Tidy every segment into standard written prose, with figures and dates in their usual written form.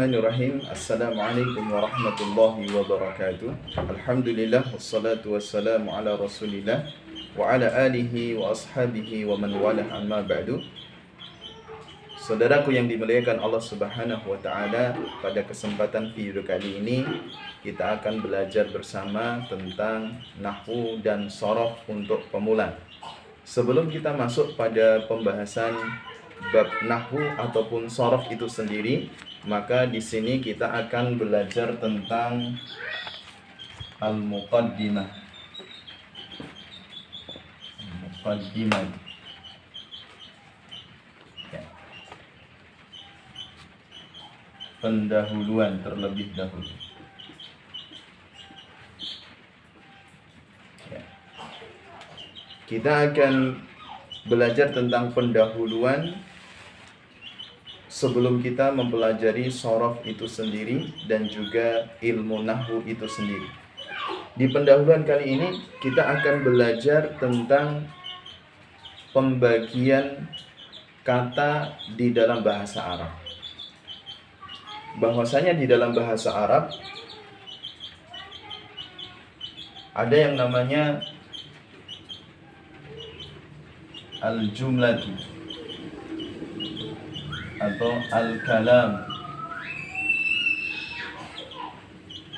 Bismillahirrahmanirrahim. Assalamualaikum warahmatullahi wabarakatuh. Alhamdulillah wassalatu wassalamu ala Rasulillah wa ala alihi wa ashabihi wa man walah, amma ba'du. Saudaraku yang dimuliakan Allah Subhanahu wa taala, pada kesempatan video kali ini kita akan belajar bersama tentang nahwu dan shorof untuk pemula. Sebelum kita masuk pada pembahasan bab nahwu ataupun shorof itu sendiri, maka di sini kita akan belajar tentang al-muqaddimah. Muqaddimah. Ya. Pendahuluan terlebih dahulu. Ya. Kita akan belajar tentang pendahuluan sebelum kita mempelajari shorof itu sendiri dan juga ilmu nahwu itu sendiri. Di pendahuluan kali ini kita akan belajar tentang pembagian kata di dalam bahasa Arab. Bahwasanya di dalam bahasa Arab ada yang namanya al-jumlatu atau al-kalam.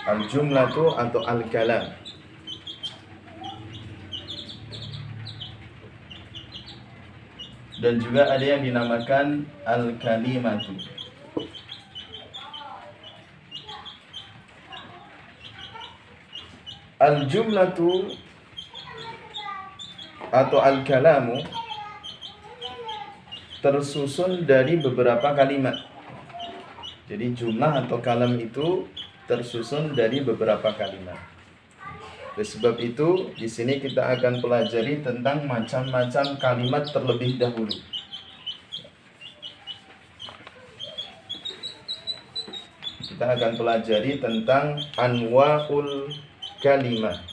Al-jumlatu atau al-kalam. Dan juga ada yang dinamakan al-kalimatu. Al-jumlatu atau al-kalamu tersusun dari beberapa kalimat. Jadi jumlah atau kalam itu tersusun dari beberapa kalimat. Oleh sebab itu, di sini kita akan pelajari tentang macam-macam kalimat terlebih dahulu. Kita akan pelajari tentang anwa'ul kalimat.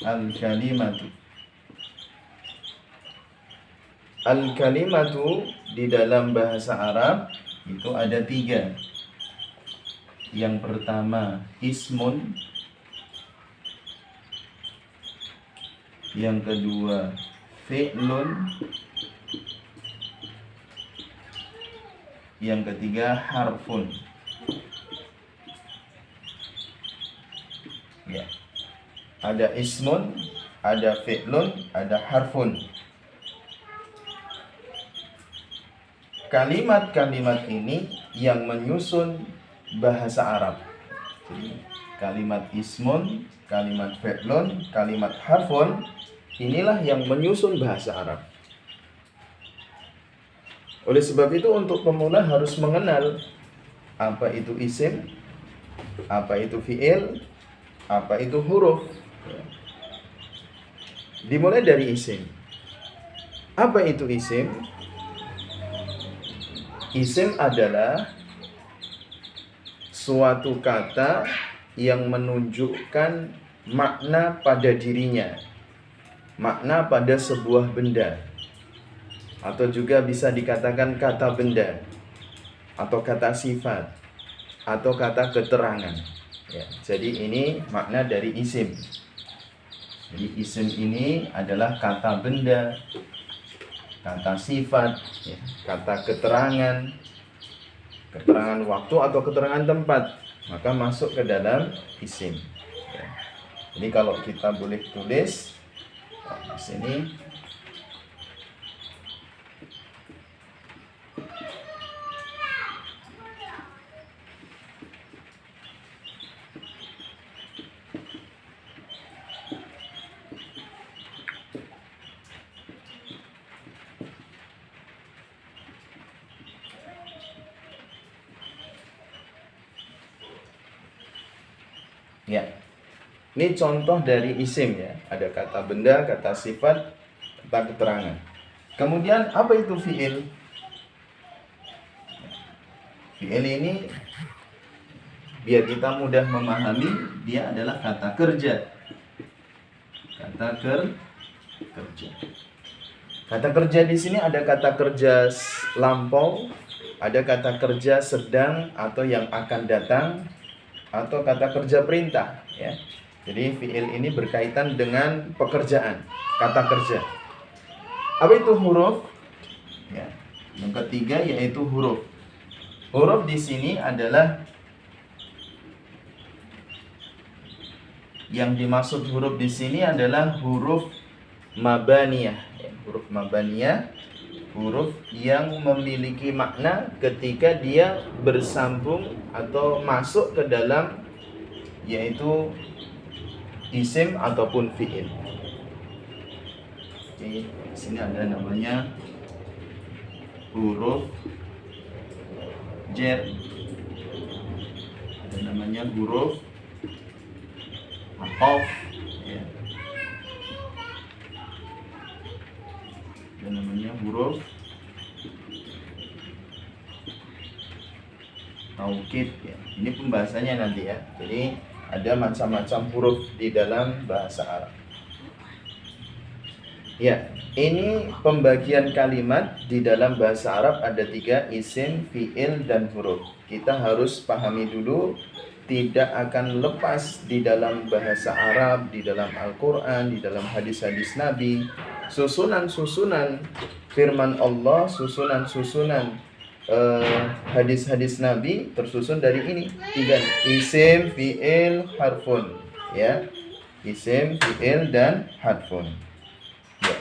Al-kalimatu. Al-kalimatu di dalam bahasa Arab itu ada 3. Yang pertama ismun, yang kedua fi'lun, yang ketiga harfun. Ya. Ada ismun, ada fi'lun, ada harfun. Kalimat-kalimat ini yang menyusun bahasa Arab. Jadi, kalimat ismun, kalimat fi'lun, kalimat harfun, inilah yang menyusun bahasa Arab. Oleh sebab itu, untuk pemula harus mengenal apa itu isim, apa itu fi'il, apa itu huruf. Dimulai dari isim. Apa itu isim? Isim adalah suatu kata yang menunjukkan makna pada dirinya, makna pada sebuah benda, atau juga bisa dikatakan kata benda, atau kata sifat, atau kata keterangan. Ya, jadi ini makna dari isim. Jadi isim ini adalah kata benda, kata sifat, ya, kata keterangan, keterangan waktu atau keterangan tempat, maka masuk ke dalam isim. Ya. Jadi kalau kita boleh tulis di sini, ya, ini contoh dari isim ya. Ada kata benda, kata sifat, kata keterangan. Kemudian apa itu fi'il? Fi'il ini biar kita mudah memahami, dia adalah kata kerja. Kata kerja. Kata kerja di sini ada kata kerja lampau, ada kata kerja sedang atau yang akan datang, atau kata kerja perintah, ya. Jadi fiil ini berkaitan dengan pekerjaan, kata kerja. Apa itu huruf? Ya. Yang ketiga yaitu huruf. Huruf di sini adalah, yang dimaksud huruf di sini adalah huruf mabaniyah. Huruf mabaniyah, huruf yang memiliki makna ketika dia bersambung atau masuk ke dalam, yaitu isim ataupun fiil. Oke, di sini ada namanya huruf jar, ada namanya huruf ataf, ya. Ada namanya huruf taukid, ya. Ini pembahasannya nanti, ya. Jadi ada macam-macam huruf di dalam bahasa Arab. Ya, ini pembagian kalimat di dalam bahasa Arab ada 3, isim, fiil, dan huruf. Kita harus pahami dulu, tidak akan lepas di dalam bahasa Arab, di dalam Al-Quran, di dalam hadis-hadis Nabi, susunan-susunan firman Allah, susunan-susunan hadis-hadis Nabi tersusun dari ini 3, isim, fiil, harfun, ya. Isim, fiil, dan harfun, ya.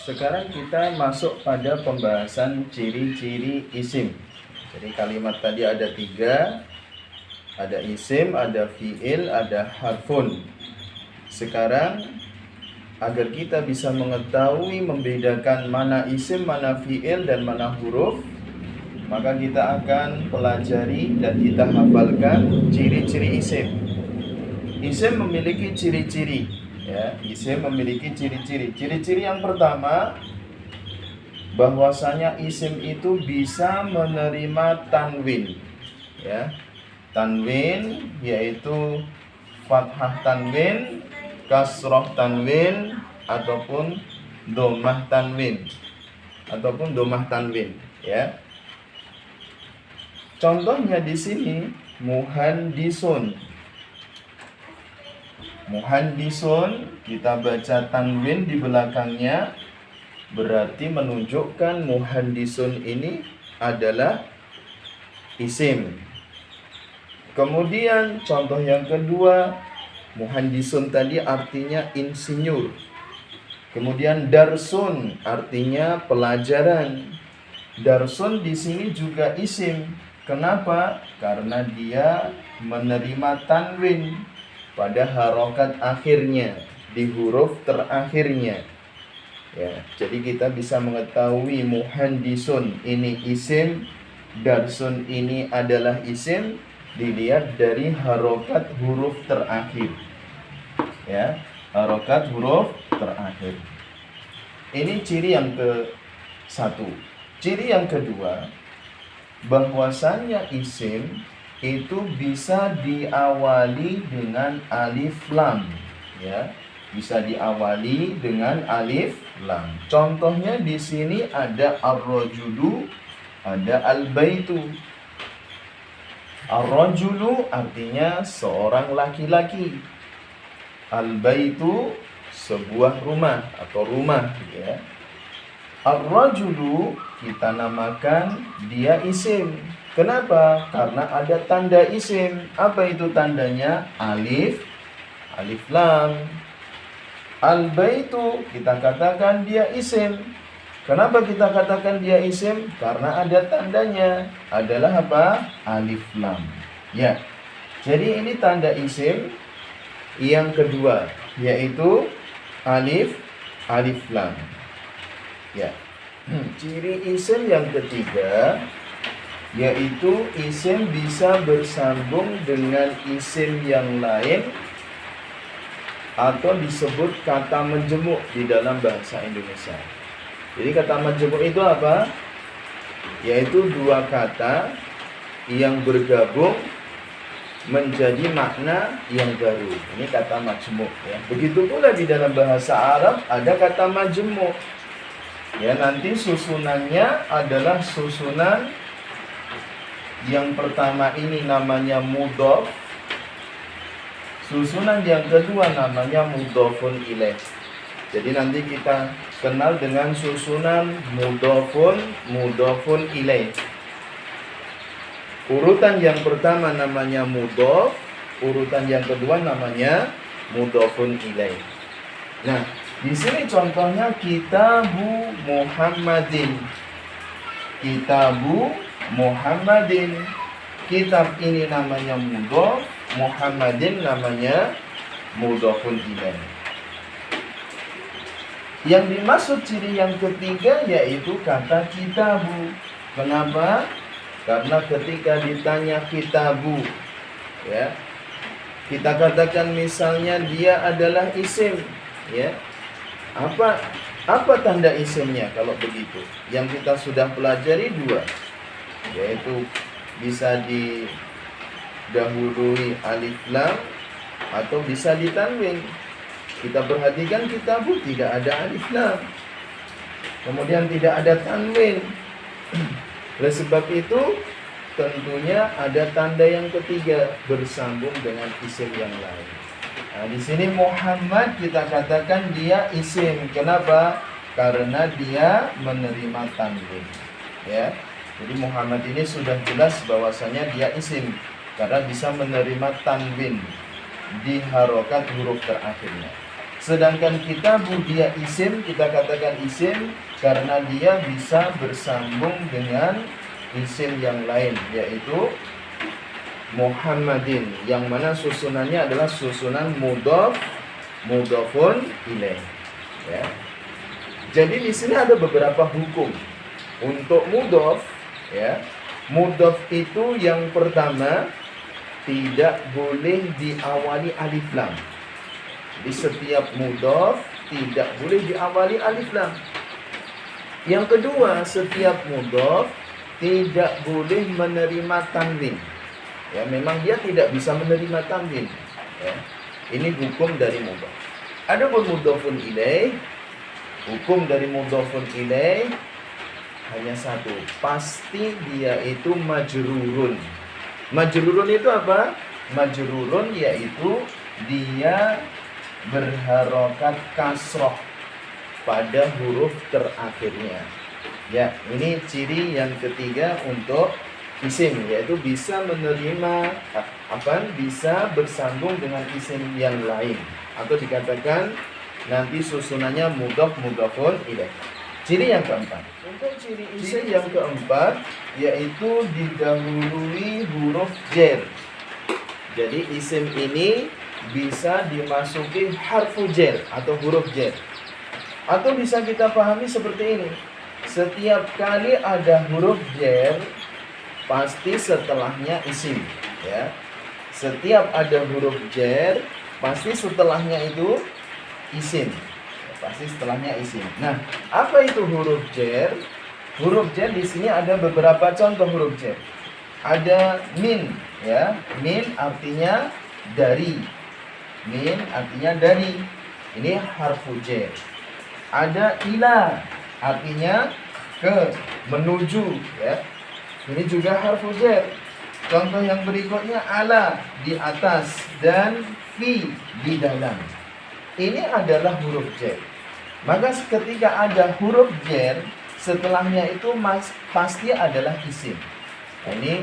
Sekarang kita masuk pada pembahasan ciri-ciri isim. Jadi kalimat tadi ada 3, ada isim, ada fiil, ada harfun. Sekarang agar kita bisa mengetahui membedakan mana isim, mana fiil, dan mana huruf, maka kita akan pelajari dan kita hafalkan ciri-ciri isim. Isim memiliki ciri-ciri, ya. Isim memiliki ciri-ciri. Ciri-ciri yang pertama, bahwasanya isim itu bisa menerima tanwin, ya. Tanwin yaitu fathah tanwin, kasroh tanwin, ataupun domah tanwin, ya. Contohnya di sini muhandisun. Muhandisun, kita baca tanwin di belakangnya, berarti menunjukkan muhandisun ini adalah isim. Kemudian contoh yang kedua, muhandisun tadi artinya insinyur. Kemudian darsun artinya pelajaran. Darsun di sini juga isim. Kenapa? Karena dia menerima tanwin pada harokat akhirnya, di huruf terakhirnya, ya. Jadi kita bisa mengetahui muhandisun ini isim, darsun ini adalah isim, dilihat dari harokat huruf terakhir, ya, harokat huruf terakhir. Ini ciri yang ke-1. Ciri yang kedua, bahwasanya isim itu bisa diawali dengan alif lam, ya. Bisa diawali dengan alif lam. Contohnya di sini ada ar-rajulu, ada al-baitu. Ar-rajulu artinya seorang laki-laki. Al-baitu sebuah rumah atau rumah, ya. Ar-rajulu kita namakan dia isim. Kenapa? Karena ada tanda isim. Apa itu tandanya? Alif, alif lam. Al-baitu kita katakan dia isim. Kenapa kita katakan dia isim? Karena ada tandanya. Adalah apa? Alif lam. Ya. Jadi ini tanda isim yang kedua, yaitu alif, alif lam. Ya. Ciri isim yang ketiga, yaitu isim bisa bersambung dengan isim yang lain atau disebut kata menjemuk di dalam bahasa Indonesia. Jadi kata majmu' itu apa? Yaitu dua kata yang bergabung menjadi makna yang baru. Ini kata majmu', ya. Begitu pula di dalam bahasa Arab ada kata majmu'. Ya, nanti susunannya adalah susunan yang pertama ini namanya mudhof. Susunan yang kedua namanya mudhofun ilaih. Jadi nanti kita kenal dengan susunan mudhofun ilaih. Urutan yang pertama namanya mudhof, urutan yang kedua namanya mudhofun ilaih. Nah, di sini contohnya kitabu Muhammadin. Kitabu Muhammadin. Kitab ini namanya mudhof, Muhammadin namanya mudhofun ilaih. Yang dimaksud ciri yang ketiga yaitu kata kitabu. Kenapa? Karena ketika ditanya kitabu, ya, kita katakan misalnya dia adalah isim, ya. Apa tanda isimnya kalau begitu? Yang kita sudah pelajari dua, yaitu bisa didahului alif lam atau bisa ditanwin. Kita perhatikan kitabu tidak ada alif lam, kemudian tidak ada tanwin. Oleh sebab itu tentunya ada tanda yang ketiga bersambung dengan isim yang lain. Nah, di sini Muhammad kita katakan dia isim. Kenapa? Karena dia menerima tanwin. Ya. Jadi Muhammad ini sudah jelas bahwasanya dia isim karena bisa menerima tanwin di harokat huruf terakhirnya. Sedangkan kitabu dia isim, kita katakan isim karena dia bisa bersambung dengan isim yang lain, yaitu Muhammadin, yang mana susunannya adalah susunan mudhof, mudhofun ilaih. Ya. Jadi di sini ada beberapa hukum untuk mudhof. Ya. Mudhof itu yang pertama tidak boleh diawali alif lam. Di setiap mudhof tidak boleh diawali alif lam. Yang kedua, setiap mudhof tidak boleh menerima tanwin. Ya, memang dia tidak bisa menerima tanwin. Ya. Ini hukum dari mudhof. Adapun mudhofun ilaih, hukum dari mudhofun ilaih hanya satu, pasti dia itu majrurun. Majrurun itu apa? Majrurun yaitu dia berharokat kasroh pada huruf terakhirnya. Ya, ini ciri yang ketiga untuk isim, yaitu bisa menerima bisa bersambung dengan isim yang lain, atau dikatakan nanti susunannya mudhof mudhofun ilaih. Ciri yang keempat. Untuk ciri isim yang keempat yaitu didahului huruf jar. Jadi isim ini bisa dimasuki harfu jar atau huruf jar. Atau bisa kita pahami seperti ini. Setiap kali ada huruf jar, pasti setelahnya isim, ya. Setiap ada huruf jar, pasti setelahnya itu isim. Pasti setelahnya isim. Nah, apa itu huruf jar? Huruf jar di sini ada beberapa contoh huruf jar. Ada min, ya. Min artinya dari. Min artinya dari. Ini harfu jar. Ada ila, artinya ke, menuju, ya. Ini juga harfu jar. Contoh yang berikutnya ala, di atas, dan fi, di dalam. Ini adalah huruf jar. Maka ketika ada huruf jar, setelahnya itu pasti adalah isim. Ini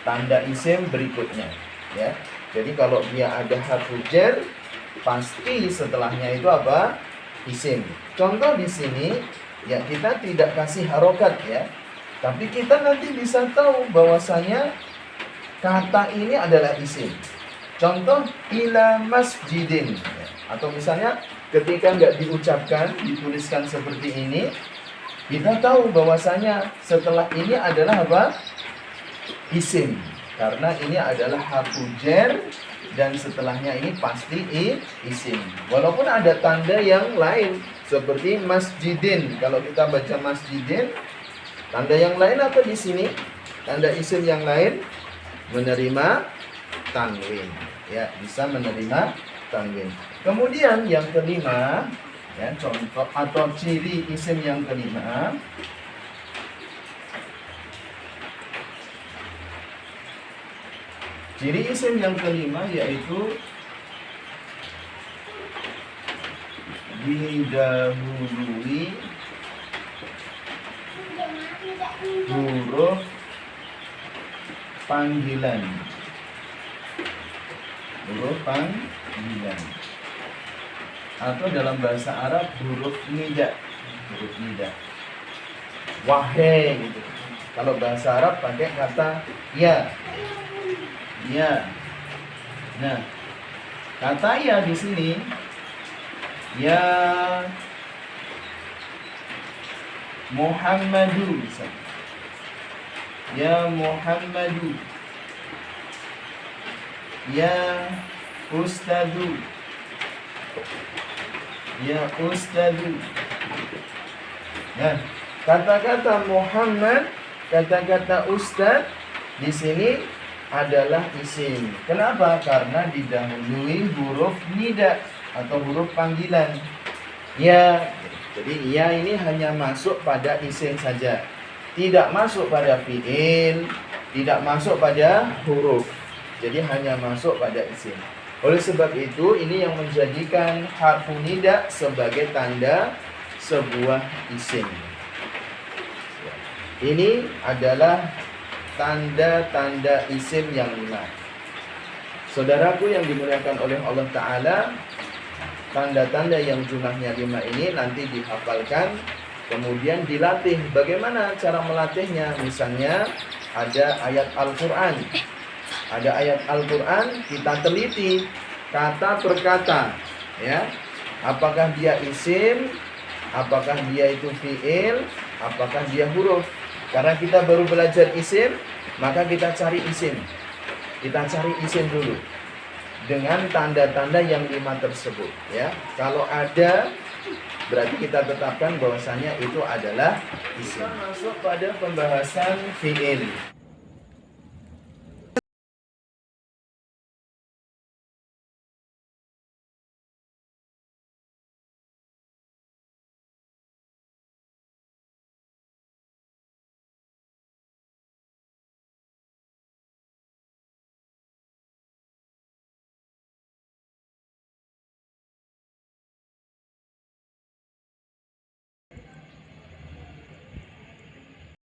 tanda isim berikutnya, ya. Jadi kalau dia ada harfu jar, pasti setelahnya itu apa? Isim. Contoh di sini, ya kita tidak kasih harokat, ya. Tapi kita nanti bisa tahu bahwasanya kata ini adalah isim. Contoh ila masjidin, ya. Atau misalnya ketika nggak diucapkan, dituliskan seperti ini, kita tahu bahwasanya setelah ini adalah apa? Isim. Karena ini adalah harfu jar dan setelahnya ini pasti isim. Walaupun ada tanda yang lain Seperti masjidin. Kalau kita baca masjidin, tanda yang lain apa di sini? Tanda isim yang lain menerima tanwin. Ya, bisa menerima tanwin. Kemudian yang kelima, ya, contoh atau ciri isim yang kelima. Ciri isim yang kelima yaitu didahului huruf panggilan. Huruf panggilan. Atau dalam bahasa Arab huruf nida. Huruf nida. Wahai gitu. Kalau bahasa Arab pakai kata ya. Ya. Nah, kata ya di sini ya Muhammadu, ya Muhammadu, ya Ustadu, ya Ustadu. Nah, kata-kata Muhammad, kata-kata Ustad di sini adalah isim. Kenapa? Karena didahului huruf nida atau huruf panggilan. Ya, jadi ya ini hanya masuk pada isim saja, tidak masuk pada fiil, tidak masuk pada huruf. Jadi hanya masuk pada isim. Oleh sebab itu ini yang menjadikan harfu nida sebagai tanda sebuah isim. Ini adalah tanda-tanda isim yang 5. Saudaraku yang dimuliakan oleh Allah Ta'ala, tanda-tanda yang jumlahnya 5 ini nanti dihafalkan, kemudian dilatih. Bagaimana cara melatihnya? Misalnya ada ayat Al-Quran. Ada ayat Al-Quran, kita teliti kata per kata, ya. Apakah dia isim, apakah dia itu fiil, apakah dia huruf. Karena kita baru belajar isim, maka kita cari isim. Kita cari isim dulu dengan tanda-tanda yang 5 tersebut, ya. Kalau ada, berarti kita tetapkan bahwasanya itu adalah isim. Masuk pada pembahasan fiil.